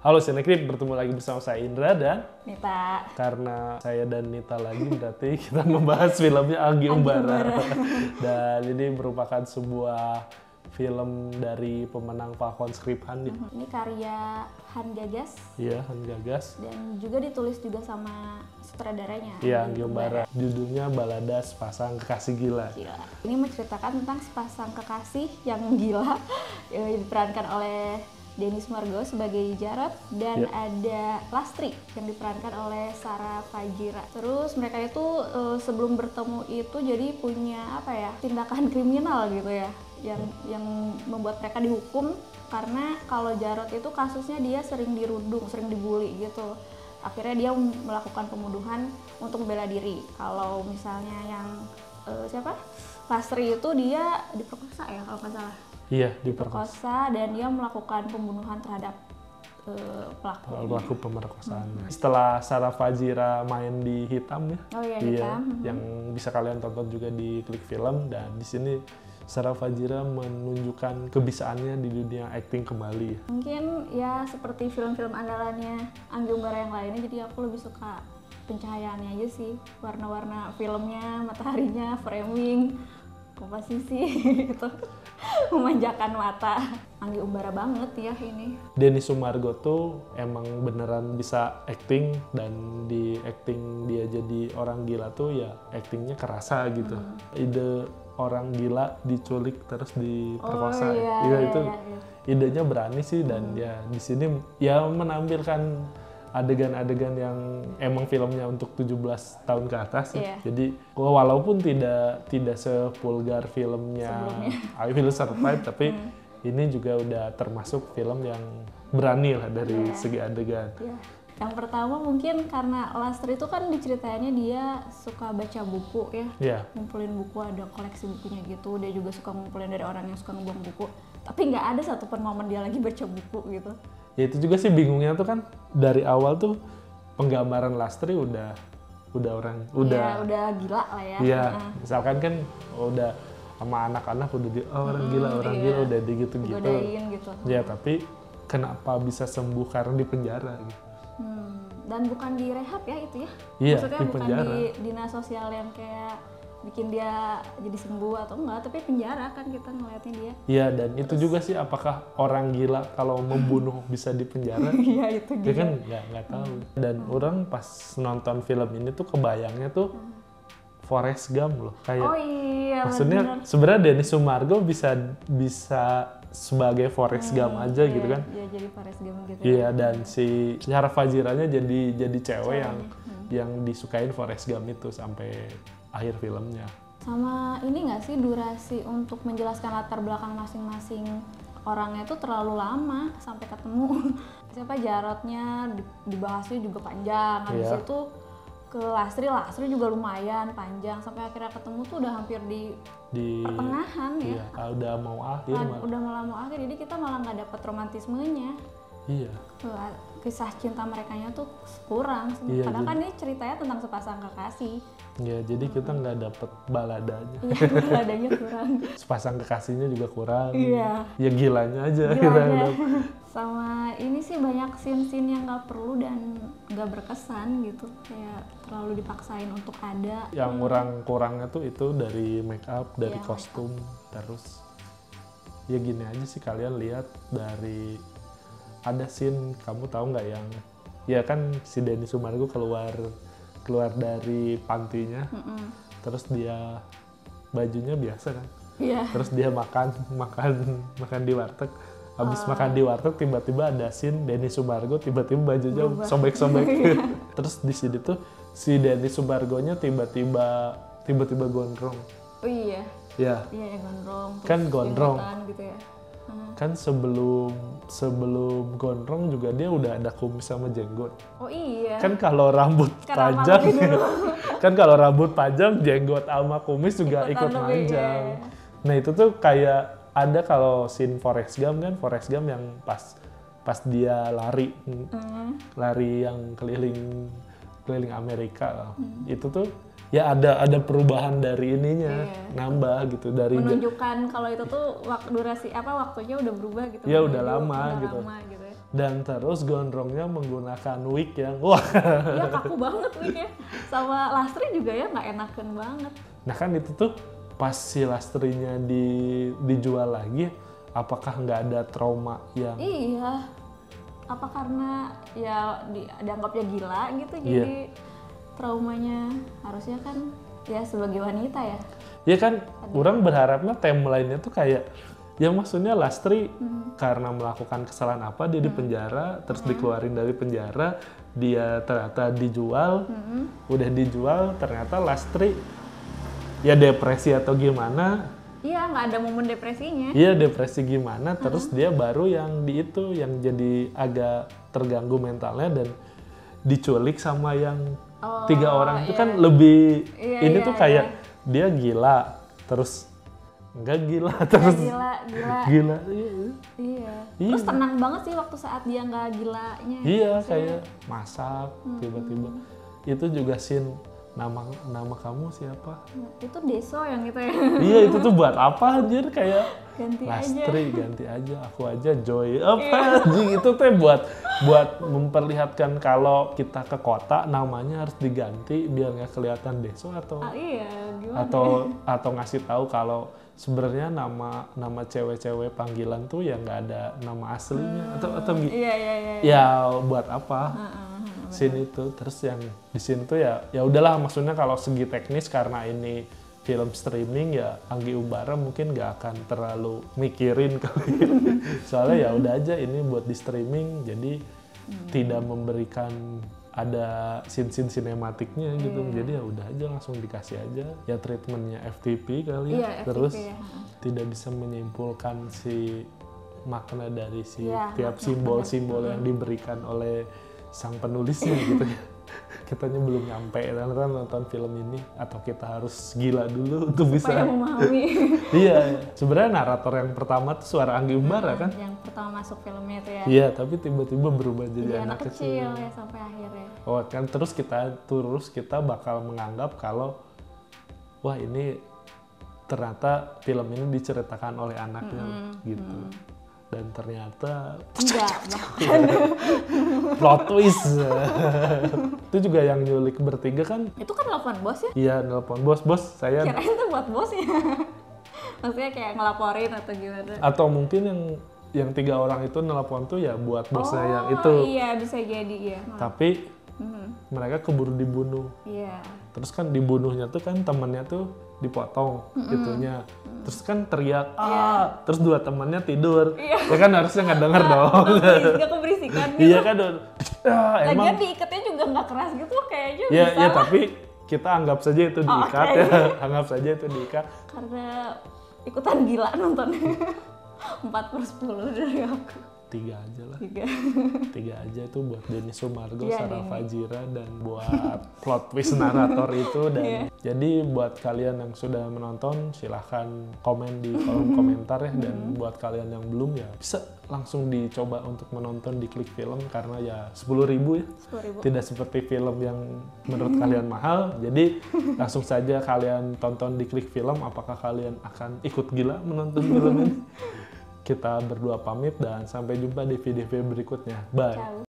Halo Cinecrip, bertemu lagi bersama saya Indra dan Nita. karena saya dan Nita lagi berarti kita membahas filmnya Anggi Umbara. Dan ini merupakan sebuah film dari pemenang Falcon Script Hunt. Ini karya Han Gagas. Iya, Han Gagas. Dan juga ditulis juga sama sutradaranya. Iya, Anggi Umbara. Judulnya Balada Sepasang Kekasih Gila. Ini menceritakan tentang sepasang kekasih yang gila yang diperankan oleh Denny Sumargo sebagai Jarod dan ada Lastri yang diperankan oleh Sarah Fajira. Terus mereka itu sebelum bertemu itu jadi punya tindakan kriminal gitu ya, yang membuat mereka dihukum karena kalau Jarod itu kasusnya dia sering dirundung, sering dibully gitu. Akhirnya dia melakukan pembunuhan untuk membela diri. Kalau misalnya yang Lastri itu dia diperkosa ya kalau nggak salah. Iya, diperkosa Dan dia melakukan pembunuhan terhadap pelaku pemerkosaan. Setelah Sarah Fajira main di Hitam ya. Oh iya, Hitam. Yang bisa kalian tonton juga di Klik Film, dan di sini Sarah Fajira menunjukkan kebisaannya di dunia akting kembali. Mungkin ya seperti film-film andalannya Anggi Umbara yang lainnya, jadi aku lebih suka pencahayaannya aja sih. Warna-warna filmnya, mataharinya, framing, komposisi gitu. Memanjakan mata. Anggi Umbara banget ya ini. Denny Sumargo tuh emang beneran bisa acting, dan di acting dia jadi orang gila tuh ya actingnya kerasa gitu. Ide orang gila diculik terus diperkosa. Iya. Idenya berani sih, dan ya di sini ya menampilkan adegan-adedegan yang emang filmnya untuk 17 tahun ke atas ya. Jadi walaupun tidak sepulgar filmnya I Will Survive, tapi ini juga udah termasuk film yang berani lah dari segi adegan. Yang pertama mungkin karena Lastri itu kan diceritainnya dia suka baca buku ya. Ngumpulin buku, ada koleksi bukunya gitu. Dia juga suka ngumpulin dari orang yang suka ngebuang buku. Tapi nggak ada satupun momen dia lagi baca buku gitu. Ya itu juga sih bingungnya tuh kan, dari awal tuh penggambaran Lastri udah udah gila lah ya. Iya, misalkan kan udah sama anak-anak udah orang gila udah gitu-gitu. Gitu. Ya, tapi kenapa bisa sembuh karena di penjara gitu. Dan bukan di rehab ya itu ya? Iya, maksudnya di bukan penjara. Di dinas sosial yang kayak bikin dia jadi sembuh atau enggak, tapi penjara kan kita ngeliatnya dia. Iya, dan itu juga sih, apakah orang gila kalau membunuh bisa di penjara? Iya, itu dia. dia. Kan nggak tahu. Dan orang pas nonton film ini tuh kebayangnya tuh Forrest Gump loh, kayak. Oh iya, maksudnya sebenarnya Denny Sumargo bisa sebagai Forrest Gump aja gitu kan. Iya, jadi Forrest Gump gitu. Iya, dan si Sarah Fajiranya jadi cewek yang disukain Forrest Gump itu sampai akhir filmnya. Sama ini nggak sih, durasi untuk menjelaskan latar belakang masing-masing orangnya itu terlalu lama sampai ketemu. Jarodnya dibahasnya juga panjang. Habis itu ke Lastri juga lumayan panjang, sampai akhirnya ketemu tuh udah hampir di pertengahan ya. Udah mau akhir. Udah mau akhir, jadi kita malah nggak dapet romantismenya. Iya. Kisah cinta merekanya tuh kurang. Padahal kan ini ceritanya tentang sepasang kekasih. Iya, jadi kita nggak dapet baladanya. Iya, baladanya kurang. Sepasang kekasihnya juga kurang. Iya. Ya gilanya aja. Kita sama ini sih banyak scene-scene yang nggak perlu dan nggak berkesan gitu, kayak terlalu dipaksain untuk ada. Yang kurangnya tuh itu dari make up, dari kostum, terus ya gini aja sih, kalian lihat dari ada scene, kamu tahu nggak yang ya kan si Denny Sumargo keluar dari pantinya, terus dia bajunya biasa kan, terus dia makan di warteg. Habis makan di warteg, tiba-tiba ada scene Denny Sumargo tiba-tiba bajunya sobek-sobek. Terus di sini tuh si Denny Sumargonya tiba-tiba gondrong. Oh iya. Ya. Iya, gondrong. Kan gondrong. Gitu ya. Kan sebelum gondrong juga dia udah ada kumis sama jenggot. Oh iya. Kan kalau rambut panjang, jenggot sama kumis juga ikut panjang. Nah itu tuh kayak ada kalau scene Forrest Gump kan, Forrest Gump yang pas dia lari yang keliling Amerika, itu tuh ya ada perubahan dari ininya, nambah gitu, dari menunjukkan kalau itu tuh waktunya udah berubah gitu. Ya udah lama gitu. Dan terus gondrongnya menggunakan wig yang wah. Iya kaku banget wignya. Sama Lastri juga ya nggak enakan banget. Nah kan itu tuh pas si Lastrinya dijual lagi, apakah nggak ada trauma yang... Iya. Apa karena ya dianggapnya gila gitu, Iya. jadi traumanya harusnya kan ya sebagai wanita ya. Ya kan, orang berharapnya timeline-nya tuh kayak, ya maksudnya Lastri karena melakukan kesalahan apa dia di penjara, terus dikeluarin dari penjara, dia ternyata dijual, udah dijual, ternyata Lastri ya depresi atau gimana. Iya, nggak ada momen depresinya. Iya depresi gimana, terus dia baru yang yang jadi agak terganggu mentalnya dan diculik sama yang 3 orang itu iya. kan lebih Iya, ini iya, tuh kayak dia gila, terus enggak gila, Ya, terus gila. gila. Iya. Iya. Iya. Terus tenang banget sih waktu saat dia nggak gilanya. Iya Maksudnya, kayak masak tiba-tiba. Itu juga scene nama kamu siapa? itu Deso yang gitu ya. Iya itu tuh buat apa anjir kayak Ganti Lastri aja. ganti aja aku aja Joy apa anjing itu teh buat memperlihatkan kalau kita ke kota namanya harus diganti biar nggak kelihatan Deso atau Iya, gimana? atau ngasih tahu kalau sebenarnya nama cewek-cewek panggilan tuh ya nggak ada nama aslinya atau Iya. ya buat apa scene itu. Terus yang di sini tuh ya udahlah maksudnya kalau segi teknis karena ini film streaming ya Anggi Umbara mungkin nggak akan terlalu mikirin kali soalnya ya udah aja ini buat di streaming jadi tidak memberikan ada scene-scene sinematiknya gitu, jadi ya udah aja langsung dikasih aja ya treatmentnya FTP kali ya. Iya, Terus FTP ya. tidak bisa menyimpulkan si makna dari si Iya, tiap makna simbol-simbol yang diberikan oleh sang penulisnya gitu ya. Kitanya belum nyampe ternyata nonton film ini atau kita harus gila dulu untuk Supaya bisa memahami. iya sebenarnya narator yang pertama tuh suara Anggi Umbara kan. Yang pertama masuk filmnya itu ya. Iya tapi tiba-tiba berubah jadi Jadi anak kecil. ya sampai akhirnya. Oh kan terus kita bakal menganggap kalau wah ini ternyata film ini diceritakan oleh anaknya gitu. Dan ternyata Enggak, bahkan. plot twist. Itu juga yang nyulik bertiga kan. Itu kan telepon bos ya? Iya nelpon bos saya. Kirain tuh buat bos ya. Maksudnya kayak ngelaporin atau gimana? Atau mungkin yang 3 orang itu nelpon tuh ya buat bosnya yang itu. Iya bisa jadi ya. Tapi mereka keburu dibunuh. Iya. Terus kan dibunuhnya tuh kan temannya tuh dipotong itunya. Terus kan teriak terus 2 temannya tidur. Ya kan harusnya nggak denger dong. Nggak keberisikan gitu. Iya kan emang. Lagian diikatnya juga nggak keras gitu kayaknya Ya bisa ya lah. tapi kita anggap saja itu diikat oke. ya. Anggap saja itu diikat. Karena ikutan gila nontonnya. 4/10 dari aku. 3 aja lah. 3. 3 aja itu buat Denny Sumargo, Iya, Sarah Denny. Fajira dan buat plot twist narator itu dan Iya. jadi buat kalian yang sudah menonton silahkan komen di kolom komentar ya dan buat kalian yang belum ya bisa langsung dicoba untuk menonton di Klik Film karena ya 10.000 ya. 10.000. Tidak seperti film yang menurut kalian mahal. Jadi langsung saja kalian tonton di Klik Film apakah kalian akan ikut gila menonton film ini. Kita berdua pamit dan sampai jumpa di video berikutnya. Bye. Ciao.